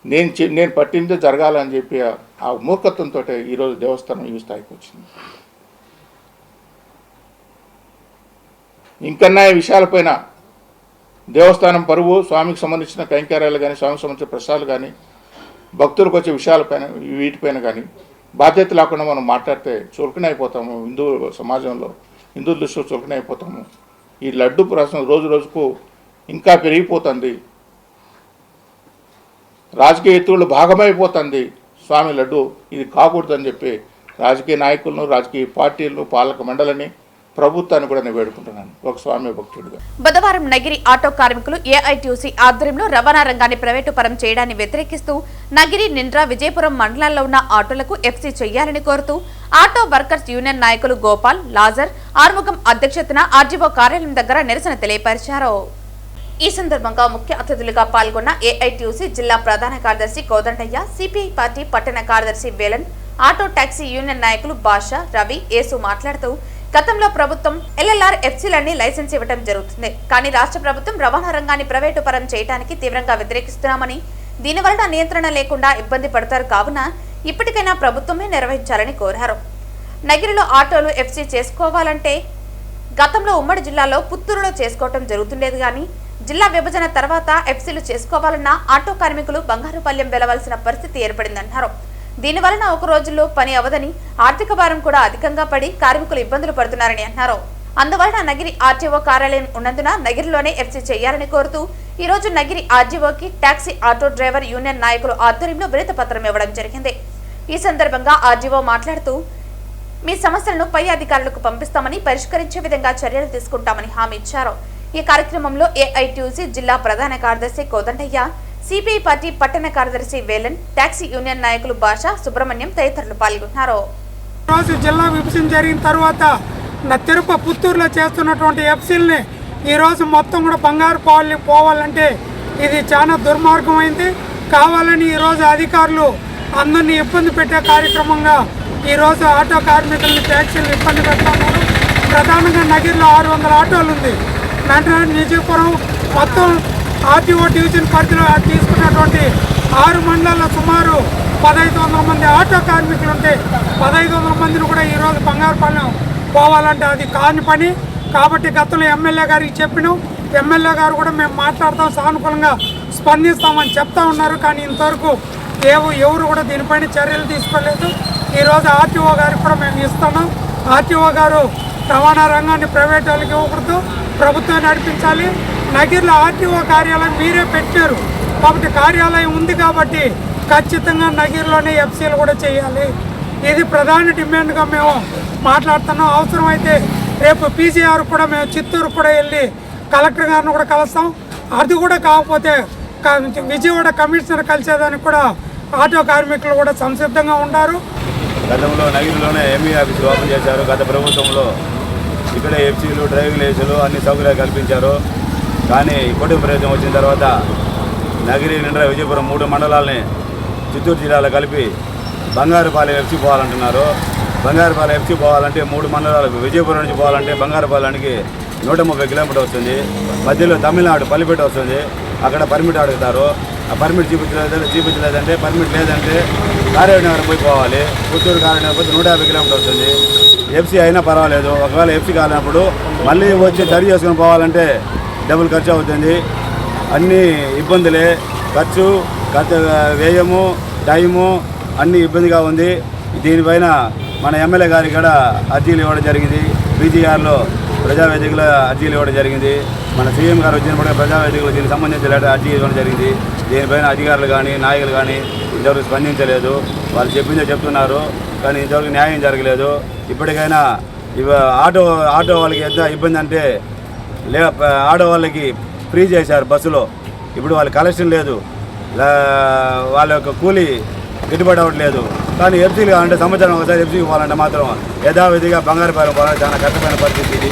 నేను పట్టిందే జరగాలని చెప్పి ఆ మూర్ఖత్వంతో ఈరోజు దేవస్థానం ఈ స్థాయికి వచ్చింది. ఇంకన్నా ఈ విషయాలపైన దేవస్థానం పరువు, స్వామికి సంబంధించిన కైంకర్యాలు కానీ, స్వామికి సంబంధించిన ప్రసాదాలు కానీ, భక్తులకు వచ్చే విషయాలపైన వీటిపైన కానీ బాధ్యత లేకుండా మనం మాట్లాడితే చులకన అయిపోతాము. హిందూ సమాజంలో, హిందూ దృష్టిలో చులకన అయిపోతాము. ఈ లడ్డు ప్రశ్న రోజు రోజుకు ఇంకా పెరిగిపోతుంది. రాజకీయ ఎత్తులు భాగమైపోతుంది స్వామి లడ్డు. ఇది కాకూడదని చెప్పి రాజకీయ నాయకులను, రాజకీయ పార్టీలను, పాలక మండలిని, ప్రభుత్వాన్ని కూడా నేను వేడుకుంటున్నాను ఒక స్వామి భక్తుడిగా. బుధవారం నగిరి ఆటో కార్మికులు AITUC ఆధ్వర్యంలో రవాణా రంగాన్ని ప్రైవేటు పరం చేయడాన్ని వ్యతిరేకిస్తూ నగిరి, నిండ్ర, విజయపురం మండలాల్లో ఉన్న ఆటోలకు FC చేయాలని కోరుతూ ఆటో వర్కర్స్ యూనియన్ నాయకులు గోపాల్, లాజర్, ఆర్ముగం అధ్యక్షతన RGO కార్యాలయం దగ్గర నిరసన తెలియపరిచారు. ఈ సందర్భంగా ముఖ్య అతిథులుగా పాల్గొన్న AITUC జిల్లా ప్రధాన కార్యదర్శి కోదండయ్య, CPI పార్టీ పట్టణ కార్యదర్శి వేలన్, ఆటో టాక్సీ యూనియన్ నాయకులు భాష, రవి, యేసు మాట్లాడుతూ గతంలో ప్రభుత్వం LLR FCలని లైసెన్స్ ఇవ్వడం జరుగుతుంది. కానీ రాష్ట్ర ప్రభుత్వం రవాణా రంగాన్ని ప్రైవేటు పరం చేయడానికి తీవ్రంగా వ్యతిరేకిస్తున్నామని, దీనివల్ల నియంత్రణ లేకుండా ఇబ్బంది పడతారు. కావున ఇప్పటికైనా ప్రభుత్వమే నిర్వహించాలని కోరారు. నగిరిలో ఆటోలు ఎఫ్సీ చేసుకోవాలంటే గతంలో ఉమ్మడి జిల్లాలో పుత్తూరులో చేసుకోవటం జరుగుతుండేది కానీ జిల్లా విభజన తర్వాత ఎఫ్సీలు చేసుకోవాలన్నా ఆటో కార్మికులు బంగారుపల్లెం వెళ్లవలసిన పరిస్థితి ఏర్పడిందన్నారు. దీనివలన ఒక రోజుల్లో పని అవదని ఆర్థిక భారం కూడా అధికంగా పడి కార్మికులు ఇబ్బందులు పడుతున్నారని అన్నారు. అందువలన నగిరి ఆర్టీఓ కార్యాలయం ఉన్నందున నగిరిలోనే ఎఫ్సీ చేయాలని కోరుతూ ఈ రోజు నగిరి ఆర్జీఓకి టాక్సీ ఆటో డ్రైవర్ యూనియన్ నాయకులు ఆధ్వర్యంలో వినతి పత్రం ఇవ్వడం జరిగింది. ఈ సందర్భంగా ఆర్జీఓ మాట్లాడుతూ మీ సమస్యలను పై అధికారులకు పంపిస్తామని పరిష్కరించే విధంగా చర్యలు తీసుకుంటామని హామీ ఇచ్చారు. ఈ కార్యక్రమంలో ఏఐటీయూసీ జిల్లా ప్రధాన కార్యదర్శి కోదండయ్య, సిపిఐ పార్టీ పట్టణ కార్యదర్శి వేలన్, టాక్సీ యూనియన్ నాయకులు భాష, సుబ్రహ్మణ్యం తదితరులు పాల్గొన్నారు. రోజు జిల్లా విభజన జరిగిన తర్వాత పుత్తూరులో చేస్తున్నటువంటి ఎఫ్సీల్ని ఈరోజు మొత్తం కూడా బంగారు పోవాలంటే ఇది చాలా దుర్మార్గమైంది. కావాలని ఈరోజు అధికారులు అందరినీ ఇబ్బంది పెట్టే కార్యక్రమంగా ఈరోజు ఆటో కార్మికుల్ని ట్యాక్సీలు ఇబ్బంది పెడుతున్నారు. ప్రధానంగా నగిరిలో 600 ఆటోలు ఉంది. నిజపురం మొత్తం ఆర్టీఓ డివిజన్ పరిధిలో తీసుకున్నటువంటి 6 మండలాల్లో సుమారు 1500 మంది ఆటో కార్మికులు ఉంటే 1500 మందిని కూడా ఈరోజు బంగారుపాలెం పోవాలంటే అది కాని పని. కాబట్టి గతంలో ఎమ్మెల్యే గారికి చెప్పినాం. ఎమ్మెల్యే గారు కూడా మేము మాట్లాడతాం, సానుకూలంగా స్పందిస్తామని చెప్తా ఉన్నారు. కానీ ఇంతవరకు ఎవరు కూడా దీనిపైన చర్యలు తీసుకోలేదు. ఈరోజు ఆర్టీఓ గారికి కూడా మేము ఇస్తున్నాం. ఆర్టీఓ గారు రవాణా రంగాన్ని ప్రైవేట్ వాళ్ళకి ఇవ్వకూడదు, ప్రభుత్వం నడిపించాలి. నగిరిలో ఆర్టీఓ కార్యాలయం మీరే పెట్టారు కాబట్టి కార్యాలయం ఉంది కాబట్టి ఖచ్చితంగా నగిరిలోనే ఎఫ్సీలు కూడా చేయాలి. ఇది ప్రధాన డిమాండ్గా మేము మాట్లాడుతున్నాం. అవసరమైతే రేపు పీజీఆర్ కూడా మేము చిత్తూరు కూడా వెళ్ళి కలెక్టర్ గారిని కూడా కలుస్తాం. అది కూడా కాకపోతే విజయవాడ కమిషనర్ కలిసేదానికి కూడా ఆటో కార్మికులు కూడా సంసిద్ధంగా ఉన్నారు. గతంలో నగిరిలోనే ఎంఈ ఆఫీసులు ఓపెన్ చేశారు. గత ప్రభుత్వంలో ఇక్కడే ఎఫ్సీలు, డ్రైవింగ్ లైసెన్సులు అన్ని సౌకర్యాలు కల్పించారు. కానీ కూటమి ప్రభుత్వం వచ్చిన తర్వాత నగిరి నిండా విజయపురం 3 మండలాలని చిత్తూరు జిల్లాలో కలిపి బంగారుపాలెం ఎఫ్సీ పోవాలంటున్నారు. బంగారుపాలెం ఎఫ్సీ పోవాలంటే 3 మండలాలు విజయపురం నుంచి పోవాలంటే బంగారుపాలెంకి 130 కిలోమీటర్ వస్తుంది. మధ్యలో తమిళనాడు పల్లిపేట వస్తుంది. అక్కడ పర్మిట్ అడుగుతారు. ఆ పర్మిట్ చూపించలేదంటే పర్మిట్ లేదంటే కార్యనగరం పోవాలి. పుత్తూరు కార్యనగరం పోతే 150 కిలోమీటర్ వస్తుంది. ఎఫ్సీ అయినా పర్వాలేదు. ఒకవేళ ఎఫ్సీ కాలినప్పుడు మళ్ళీ వచ్చి సరి చేసుకుని పోవాలంటే డబుల్ ఖర్చు అవుతుంది. అన్నీ ఇబ్బందులే, ఖర్చు వ్యయము, టైము అన్నీ ఇబ్బందిగా ఉంది. దీనిపైన మన ఎమ్మెల్యే గారికి కూడా అర్జీలు ఇవ్వడం జరిగింది. పీజీఆర్లో ప్రజావేదికలో అర్జీలు ఇవ్వడం జరిగింది. మన సీఎం గారు వచ్చినప్పుడు ప్రజావేదికలో దీనికి సంబంధించిన అర్జీ ఇవ్వడం జరిగింది. దీనిపైన అధికారులు కానీ నాయకులు కానీ ఇంతవరకు స్పందించలేదు. వాళ్ళు చెప్పిందే చెప్తున్నారు కానీ ఇంతవరకు న్యాయం జరగలేదు. ఇప్పటికైనా ఆటో వాళ్ళకి ఎంత ఇబ్బంది అంటే ఆటో వాళ్ళకి ఫ్రీ చేశారు బస్సులో. ఇప్పుడు వాళ్ళ కలెక్షన్ లేదు, వాళ్ళ యొక్క కూలీ గిట్టుబాటు అవ్వట్లేదు. కానీ ఎఫ్సీలు అంటే సంవత్సరం ఒకసారి ఎఫ్సీకి పోవాలంటే మాత్రం యథావిధిగా బంగారుపాలెం పోవాలంటే చాలా కష్టమైన పరిస్థితి ఇది.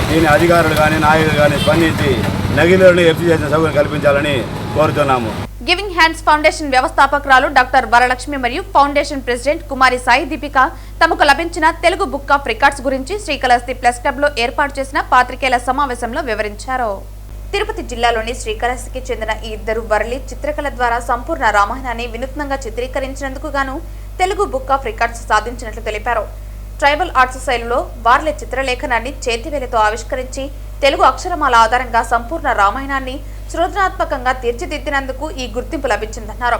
దీని అధికారులు కానీ నాయకులు కానీ స్పందించి నగిరిలోనే ఎఫ్సీ చేసిన సౌకర్యం కల్పించాలని కోరుతున్నాము. గివింగ్ హ్యాండ్స్ ఫౌండేషన్ వ్యవస్థాపకురాలు డాక్టర్ వరలక్ష్మి మరియు ఫౌండేషన్ ప్రెసిడెంట్ కుమారి సాయి దీపిక తమకు లభించిన తెలుగు బుక్ ఆఫ్ రికార్డ్స్ గురించి శ్రీకాళహస్తి ప్రెస్ క్లబ్ లో ఏర్పాటు చేసిన పాత్రికేయుల సమావేశంలో వివరించారు. తిరుపతి జిల్లాలోని శ్రీకాళహస్తికి చెందిన ఈ ఇద్దరు వరలి చిత్రకళ ద్వారా సంపూర్ణ రామాయణాన్ని వినూత్నంగా చిత్రీకరించినందుకు గాను తెలుగు బుక్ ఆఫ్ రికార్డ్స్ సాధించినట్లు తెలిపారు. ట్రైబల్ ఆర్ట్స్ శైలిలో వార్లే చిత్రలేఖనాన్ని చేతివేలితో ఆవిష్కరించి తెలుగు అక్షరమాల ఆధారంగా సంపూర్ణ రామాయణాన్ని సృజనాత్మకంగా తీర్చిదిద్దినందుకు ఈ గుర్తింపు లభించిందన్నారు.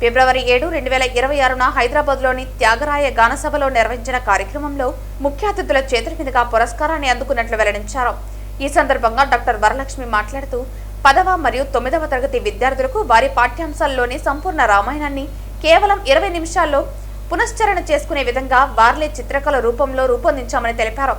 ఫిబ్రవరి 7, 2026న హైదరాబాద్లోని త్యాగరాయ గానసభలో నిర్వహించిన కార్యక్రమంలో ముఖ్య అతిథుల చేతుల మీదుగా పురస్కారాన్ని అందుకున్నట్లు వెల్లడించారు. ఈ సందర్భంగా డాక్టర్ వరలక్ష్మి మాట్లాడుతూ 10వ మరియు 9వ తరగతి విద్యార్థులకు వారి పాఠ్యాంశాల్లోని సంపూర్ణ రామాయణాన్ని కేవలం 20 నిమిషాల్లో పునశ్చరణ చేసుకునే విధంగా వార్లే చిత్రకళ రూపంలో రూపొందించామని తెలిపారు.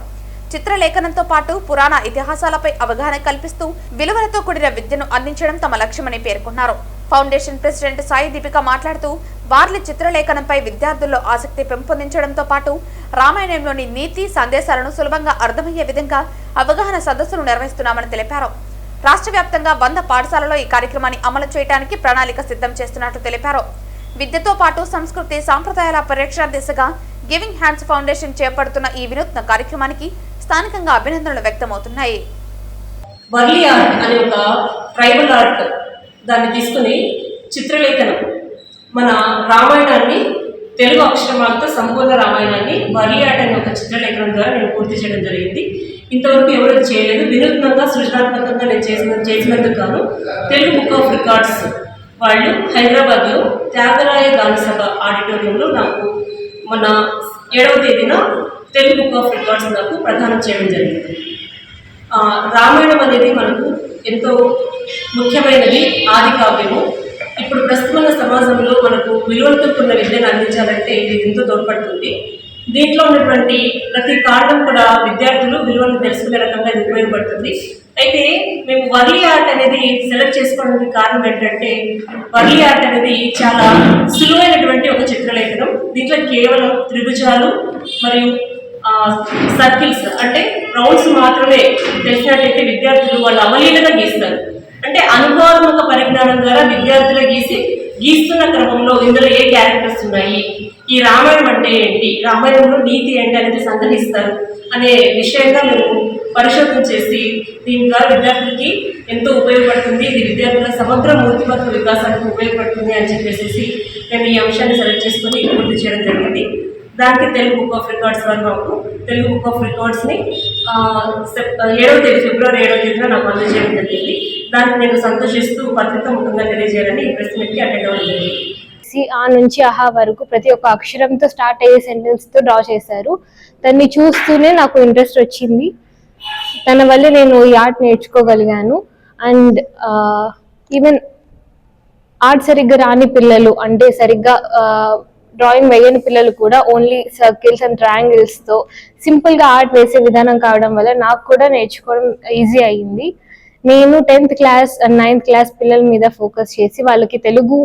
చిత్రలేఖనంతో పాటు పురాణ ఇతిహాసాలపై అవగాహన కల్పిస్తూ విలువలతో కూడిన విద్యను అందించడం తమ లక్ష్యమని పేర్కొన్నారు. ఫౌండేషన్ ప్రెసిడెంట్ సాయి దీపిక మాట్లాడుతూ వార్లే చిత్రలేఖనంపై విద్యార్థుల్లో ఆసక్తి పెంపొందించడంతో పాటు రామాయణంలోని నీతి సందేశాలను సులభంగా అర్థమయ్యే విధంగా అవగాహన సదస్సులు నిర్వహిస్తున్నామని తెలిపారు. రాష్ట్ర వ్యాప్తంగా 100 పాఠశాలలో ఈ కార్యక్రమాన్ని అమలు చేయడానికి ప్రణాళిక సిద్ధం చేస్తున్నట్లు తెలిపారు. విద్యతో పాటు సంస్కృతి సాంప్రదాయాల పరిరక్షణ దిశగా గివింగ్ హ్యాండ్స్ ఫౌండేషన్ చేపడుతున్న ఈ వినూత్న కార్యక్రమానికి స్థానికంగా అభినందనలు వ్యక్తమవుతున్నాయి. వర్లీ ఆర్ట్ అనే ఒక ట్రైబల్ ఆర్ట్ దాన్ని తీసుకుని చిత్రలేఖనం మన రామాయణాన్ని తెలుగు అక్షరమాలతో సంపూర్ణ రామాయణాన్ని వర్లీ ఆర్ట్ అనే ఒక చిత్రలేఖనం ద్వారా నేను పూర్తి చేయడం జరిగింది. ఇంతవరకు ఎవరు చేయలేదు. వినూత్నంగా సృజనాత్మకంగా నేను చేసినందుకు గాను తెలుగు బుక్ ఆఫ్ రికార్డ్స్ వాళ్ళు హైదరాబాద్లో త్యాగరాయ గానసభ ఆడిటోరియంలో నాకు మన 7వ తేదీన తెలుగు బుక్ ఆఫ్ రికార్డ్స్ నాకు ప్రదానం చేయడం జరిగింది. రామాయణం అనేది మనకు ఎంతో ముఖ్యమైనది, ఆది కావ్యము. ఇప్పుడు ప్రస్తుత సమాజంలో మనకు విలువలతో కూడిన విద్యను అందించాలంటే ఇది ఎంతో తోడ్పడుతుంది. దీంట్లో ఉన్నటువంటి ప్రతి కారణం కూడా విద్యార్థులు విలువలను తెలుసుకునే రకంగా ఇది ఉపయోగపడుతుంది. అయితే మేము వర్లీ ఆర్ట్ అనేది సెలెక్ట్ చేసుకోవడానికి కారణం ఏంటంటే, వర్లీ ఆర్ట్ అనేది చాలా సులువైనటువంటి ఒక చిత్రలేఖనం. దీంట్లో కేవలం త్రిభుజాలు మరియు సర్కిల్స్ అంటే రౌండ్స్ మాత్రమే తెలిసినట్లయితే విద్యార్థులు వాళ్ళు అవలీలగా గీస్తారు. అంటే అనుభవాత్మక పరిజ్ఞానం ద్వారా విద్యార్థులు గీస్తున్న క్రమంలో ఇందులో ఏ క్యారెక్టర్స్ ఉన్నాయి, ఈ రామాయణం అంటే ఏంటి, రామాయణంలో నీతి ఏంటి అనేది సంగ్రహిస్తారు అనే విషయంగా మేము పరిశోధన చేసి దీని ద్వారా విద్యార్థులకి ఎంతో ఉపయోగపడుతుంది, ఇది విద్యార్థుల సమగ్ర మూర్తిమత్వ వికాసానికి ఉపయోగపడుతుంది అని చెప్పేసి మేము ఈ అంశాన్ని సెలెక్ట్ చేసుకొని పూర్తి చేయడం జరిగింది. దానికి తెలుగు బుక్ ఆఫ్ రికార్డ్స్ వారు మాకు తెలుగు బుక్ ఆఫ్ రికార్డ్స్ని 7వ తేదీ ఫిబ్రవరి 7వ తేదీన నాకు అందజేయడం జరిగింది. దానికి నేను సంతోషిస్తూ పత్రిక ముఖంగా తెలియజేయాలని ఈ ప్రెస్ మీట్కి అటెండ్ అవ్వడం జరిగింది. ఆ నుంచి ఆహా వరకు ప్రతి ఒక్క అక్షరంతో స్టార్ట్ అయ్యే సెంటెన్స్తో డ్రా చేశారు. దాన్ని చూస్తూనే నాకు ఇంట్రెస్ట్ వచ్చింది. తన వల్ల నేను ఈ ఆర్ట్ నేర్చుకోగలిగాను. అండ్ ఈవెన్ ఆర్ట్ సరిగ్గా రాని పిల్లలు, అంటే సరిగ్గా డ్రాయింగ్ వేయని పిల్లలు కూడా ఓన్లీ సర్కిల్స్ అండ్ ట్రయాంగిల్స్తో సింపుల్గా ఆర్ట్ వేసే విధానం కావడం వల్ల నాకు కూడా నేర్చుకోవడం ఈజీ అయ్యింది. నేను 10th class and 9th class పిల్లల మీద ఫోకస్ చేసి వాళ్ళకి తెలుగు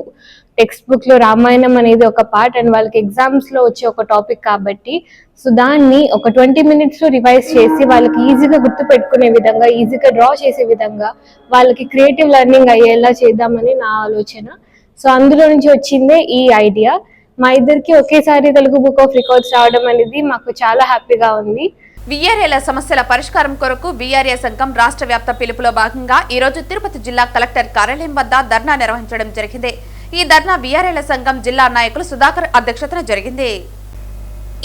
టెక్స్ట్ బుక్లో రామాయణం అనేది ఒక పార్ట్ అండ్ వాళ్ళకి ఎగ్జామ్స్లో వచ్చే ఒక టాపిక్ కాబట్టి సో దాన్ని ఒక 20 minutesలో రివైజ్ చేసి వాళ్ళకి ఈజీగా గుర్తు పెట్టుకునే విధంగా, ఈజీగా డ్రా చేసే విధంగా వాళ్ళకి క్రియేటివ్ లెర్నింగ్ అయ్యేలా చేద్దామని నా ఆలోచన. సో అందులో నుంచి వచ్చిందే ఈ ఐడియా. మా ఇద్దరికి ఒకేసారి తెలుగు బుక్ ఆఫ్ రికార్డ్స్ రావడం అనేది మాకు చాలా హ్యాపీగా ఉంది. వీఆర్ఏల సమస్యల పరిష్కారం కొరకు వీఆర్ఏ సంఘం రాష్ట్ర వ్యాప్త పిలుపులో భాగంగా ఈ రోజు తిరుపతి జిల్లా కలెక్టర్ కార్యాలయం వద్ద ధర్నా నిర్వహించడం జరిగింది. ఈ ధర్నా వీఆర్ఏల సంఘం జిల్లా నాయకులు సుధాకర్ అధ్యక్షతన జరిగింది.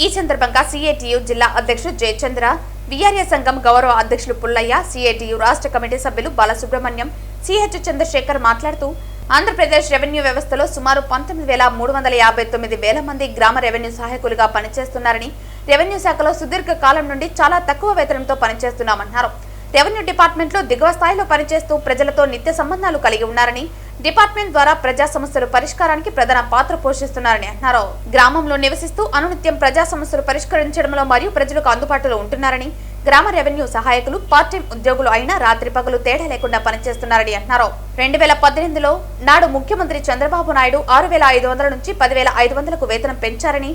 ఈ సందర్భంగా సిఐటియు జిల్లా అధ్యక్షుడు జయచంద్ర, వీఆర్ఏ సంఘం గౌరవ అధ్యక్షులు పుల్లయ్య, సిఐటియు రాష్ట్ర కమిటీ సభ్యులు బాలసుబ్రహ్మణ్యం, సిహెచ్ చంద్రశేఖర్ మాట్లాడుతూ ఆంధ్రప్రదేశ్ రెవెన్యూ వ్యవస్థలో సుమారు 19,359,000 మంది గ్రామ రెవెన్యూ సహాయకులుగా పనిచేస్తున్నారని, రెవెన్యూ శాఖలో సుదీర్ఘ కాలం నుండి చాలా తక్కువ వేతనంతో పనిచేస్తున్నామన్నారు. రెవెన్యూ డిపార్ట్మెంట్లో దిగువ స్థాయిలో పనిచేస్తూ ప్రజలతో నిత్య సంబంధాలు కలిగి ఉన్నారని, డిపార్ట్మెంట్ ద్వారా ప్రజా సమస్యలు పరిష్కారానికి ప్రధాన పాత్ర పోషిస్తున్నారని అన్నారు. గ్రామంలో నివసిస్తూ అనునిత్యం ప్రజా సమస్యలు పరిష్కరించడంలో మరియు ప్రజలకు అందుబాటులో ఉంటున్నారని, గ్రామ రెవెన్యూ సహాయకులు పార్ట్ టైం ఉద్యోగులు అయినా రాత్రి పగలు తేడా లేకుండా పనిచేస్తున్నారని అన్నారు. 2018లో నాడు ముఖ్యమంత్రి చంద్రబాబు నాయుడు 6,500 నుంచి 10,500కు వేతనం పెంచారని,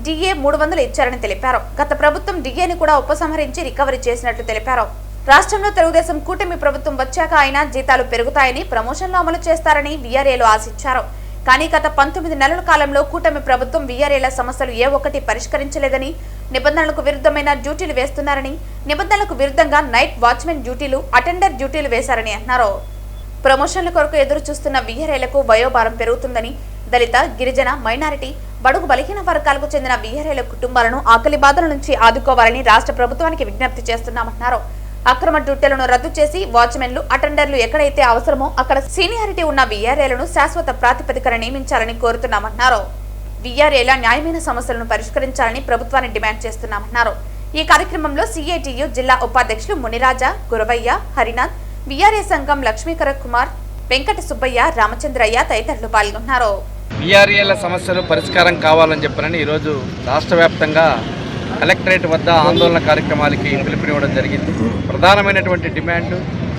డిఏ 300 ఇచ్చారని తెలిపారు. గత ప్రభుత్వం డిఏని కూడా ఉపసంహరించి రికవరీ చేసినట్లు తెలిపారు. రాష్ట్రంలో తెలుగుదేశం కూటమి ప్రభుత్వం వచ్చాక అయినా జీతాలు పెరుగుతాయని, ప్రమోషన్లు అమలు చేస్తారని వీఆర్ఏలు ఆశించారు. కానీ గత 19 నెలల కాలంలో కూటమి ప్రభుత్వం వీఆర్ఏల సమస్యలు ఏ ఒక్కటి పరిష్కరించలేదని, నిబంధనలకు విరుద్ధమైన డ్యూటీలు వేస్తున్నారని, నిబంధనలకు విరుద్ధంగా నైట్ వాచ్మెన్ డ్యూటీలు, అటెండర్ డ్యూటీలు వేశారని అన్నారు. ప్రమోషన్ల కొరకు ఎదురు చూస్తున్న వీఆర్ఏలకు వయోభారం పెరుగుతుందని, దళిత, గిరిజన, మైనారిటీ, బడుగు బలహీన వర్గాలకు చెందిన వీఆర్ఏల కుటుంబాలను ఆకలి బాధల నుంచి ఆదుకోవాలని రాష్ట్ర ప్రభుత్వానికి విజ్ఞప్తి చేస్తున్నామన్నారు. అక్రమ డ్యూటీలను రద్దు చేసి వాచ్మెన్లు, అటెండర్లు ఎక్కడైతే అవసరమో అక్కడ సీనియారిటీ ఉన్న వీఆర్ఏలను శాశ్వత ప్రాతిపదికన నియమించాలని కోరుతున్నామన్నారు. వీఆర్ఏల న్యాయమైన సమస్యలను పరిష్కరించాలని ప్రభుత్వాన్ని డిమాండ్ చేస్తున్నామన్నారు. ఈ కార్యక్రమంలో సిఐటియు జిల్లా ఉపాధ్యక్షులు మునిరాజా, గురవయ్య, హరినాథ్, వీఆర్ఏ సంఘం లక్ష్మీకర కుమార్, వెంకట సుబ్బయ్య, రామచంద్రయ్య తదితరులు పాల్గొన్నారు. వీఆర్ఏల సమస్యలు పరిష్కారం కావాలని చెప్పనని ఈరోజు రాష్ట్ర వ్యాప్తంగా కలెక్టరేట్ వద్ద ఆందోళన కార్యక్రమాలకి పిలుపునివ్వడం జరిగింది. ప్రధానమైనటువంటి డిమాండ్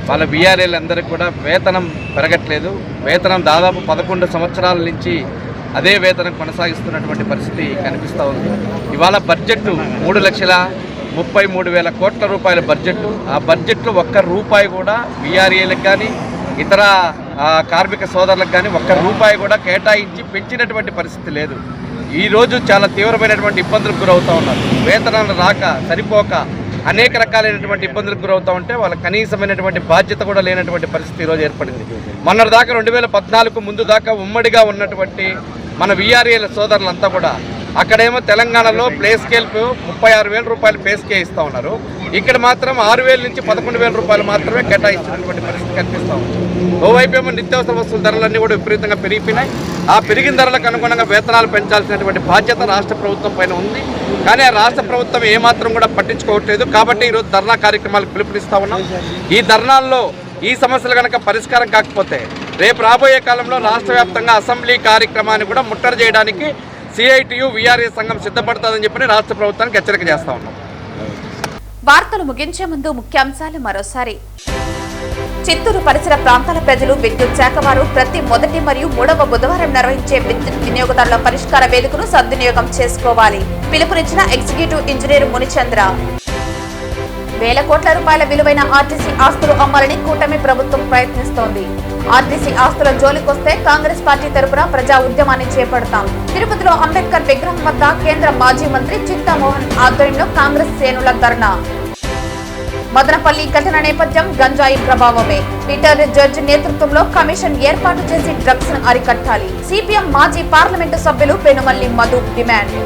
వాళ్ళ వీఆర్ఏలందరికీ కూడా వేతనం పెరగట్లేదు. వేతనం దాదాపు 11 సంవత్సరాల నుంచి అదే వేతనం కొనసాగిస్తున్నటువంటి పరిస్థితి కనిపిస్తూ ఉంది. ఇవాళ బడ్జెట్ 3,33,000 కోట్ల రూపాయల బడ్జెట్. ఆ బడ్జెట్లో ఒక్క రూపాయి కూడా వీఆర్ఏలకు కానీ ఇతర కార్మిక సోదరులకు కానీ ఒక్క రూపాయి కూడా కేటాయించి పెంచినటువంటి పరిస్థితి లేదు. ఈరోజు చాలా తీవ్రమైనటువంటి ఇబ్బందులకు గురవుతూ ఉన్నారు. వేతనాలు రాక, సరిపోక అనేక రకాలైనటువంటి ఇబ్బందులకు గురవుతూ ఉంటే వాళ్ళ కనీసమైనటువంటి బాధ్యత కూడా లేనటువంటి పరిస్థితి ఈరోజు ఏర్పడింది. మొన్నటిదాకా 2014 ముందు దాకా ఉమ్మడిగా ఉన్నటువంటి మన వీఆర్ఏల సోదరులంతా కూడా అక్కడేమో తెలంగాణలో ప్లే స్కేల్కు 36,000 రూపాయలు పే స్కేల్ ఇస్తూ ఉన్నారు. ఇక్కడ మాత్రం 6,000 నుంచి 11,000 రూపాయలు మాత్రమే కేటాయించినటువంటి పరిస్థితి కనిపిస్తూ ఉంది. ఓవైపు ఏమో నిత్యావసర వస్తువుల ధరలన్నీ కూడా విపరీతంగా పెరిగిపోయినాయి. ఆ పెరిగిన ధరలకు అనుగుణంగా వేతనాలు పెంచాల్సినటువంటి బాధ్యత రాష్ట్ర ప్రభుత్వం పైన ఉంది. కానీ ఆ రాష్ట్ర ప్రభుత్వం ఏమాత్రం కూడా పట్టించుకోవట్లేదు. కాబట్టి ఈరోజు ధర్నా కార్యక్రమాలకు పిలుపునిస్తూ ఉన్నాం. ఈ ధర్నాల్లో ఈ సమస్యలు కనుక పరిష్కారం కాకపోతే రేపు రాబోయే కాలంలో రాష్ట్ర వ్యాప్తంగా అసెంబ్లీ కార్యక్రమాన్ని కూడా ముట్టడి చేయడానికి సిఐటియు విఆర్ఏ సంఘం సిద్ధపడుతుందని చెప్పి రాష్ట్ర ప్రభుత్వానికి హెచ్చరిక చేస్తా ఉన్నాం. వార్తలు ముగించే ముందు ముఖ్యాంశాలు మరోసారి. చిత్తూరు పరిసర ప్రాంతాల ప్రజలు విద్యుత్ శాఖ వారు ప్రతి మొదటి మరియు 3వ బుధవారం నిర్వహించే విద్యుత్ వినియోగదారుల పరిష్కార వేదికను సద్వినియోగం చేసుకోవాలి. పిలుపునిచ్చిన ఎగ్జిక్యూటివ్ ఇంజనీర్ మునిచంద్ర. వేల కోట్ల రూపాయల విలువైన ఆర్టీసీ ఆస్తులు అమ్మాలని కూటమి ప్రభుత్వం ప్రయత్నిస్తోంది. ఆర్టీసీ ఆస్తుల జోలికొస్తే కాంగ్రెస్ పార్టీ తరపున ప్రజా ఉద్యమాన్ని చేపడతాం. తిరుపతిలో అంబేద్కర్ విగ్రహం వద్ద కేంద్ర మాజీ మంత్రి చింతామోహన్ ఆధ్వర్యంలో కాంగ్రెస్ శ్రేణుల ధర్నా. మదనపల్లి ఘటన నేపథ్యం గంజాయి ప్రభావమే. పీటర్ జడ్జి నేతృత్వంలో కమిషన్ ఏర్పాటు చేసి డ్రగ్స్ ను అరికట్టాలి. సిపిఎం మాజీ పార్లమెంటు సభ్యులు పెనుమల్లి మధు డిమాండ్.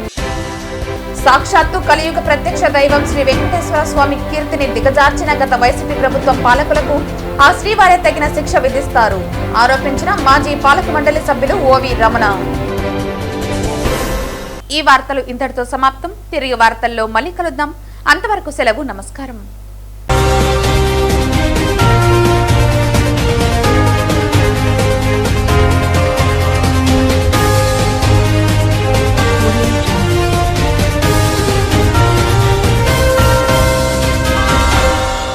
సాక్షాత్తు కలియుగ ప్రత్యక్ష దైవం శ్రీ వెంకటేశ్వర స్వామి కీర్తిని దిగజార్చిన గత వైసీపీ ప్రభుత్వం పాలకులకు ఆ శ్రీవారే తగిన శిక్ష విధిస్తారు ఆరోపించిన మాజీ పాలక మండలి సభ్యులు ఓవి రమణ. ఈ వార్తలు ఇంతటితో సమాప్తం. తిరిగి వార్తల్లో మళ్ళీ కలుద్దాం. అంతవరకు సెలవు. నమస్కారం.